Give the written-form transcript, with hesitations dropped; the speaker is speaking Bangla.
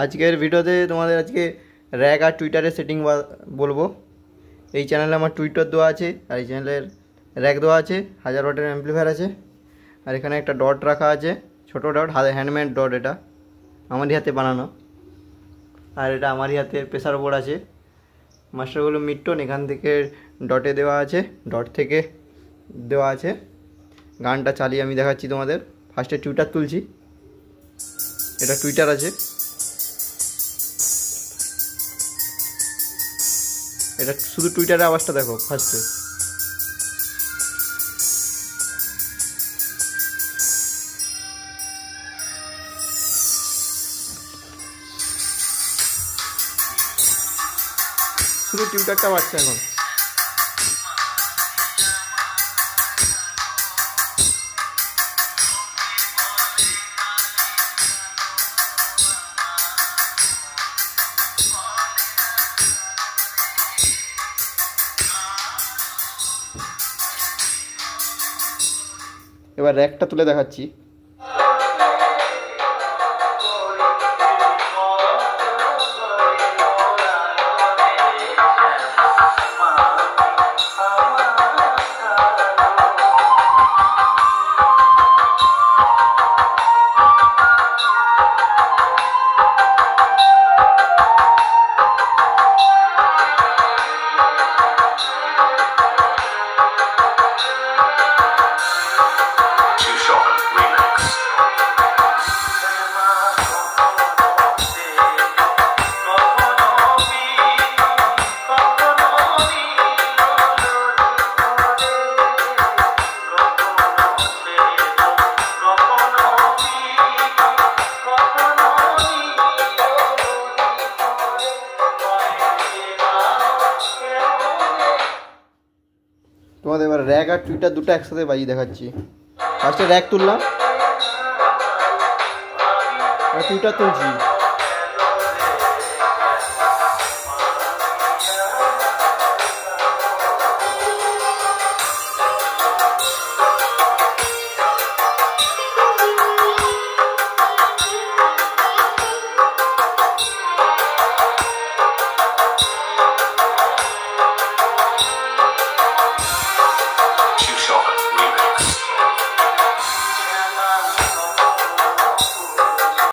আজকের ভিডিওতে তোমাদের আজকে র্যাক আর টুইটারের সেটিং বলবো। এই চ্যানেলে আমার টুইটার দেওয়া আছে আর এই চ্যানেলের র্যাক দেওয়া আছে, 1000 ওয়াটের অ্যাম্পলিফায়ার আছে আর এখানে একটা ডট রাখা আছে, ছোটো ডট, হ্যান্ডমেড ডট, এটা আমারই হাতে বানানো। আর এটা আমারই হাতের প্রেসার বোর্ড আছে, মাস্টারগুলো মিডটোন, এখান থেকে ডটে দেওয়া আছে, ডট থেকে দেওয়া আছে। গানটা চালিয়ে আমি দেখাচ্ছি তোমাদের। ফার্স্টে টুইটার তুলছি, এটা টুইটার আছে, এটা শুধু টুইটারের আওয়াজটা দেখো। ফার্স্টে শুধু টুইটারটা বাজছে এখন। এবার র্যাকটা তুলে দেখাচ্ছি। তোমাদের এবার র্যাক আর টুইটার দুটো একসাথে বাজিয়ে দেখাচ্ছি। ফার্স্টে র্যাক তুললাম, টুইটার তুলছি।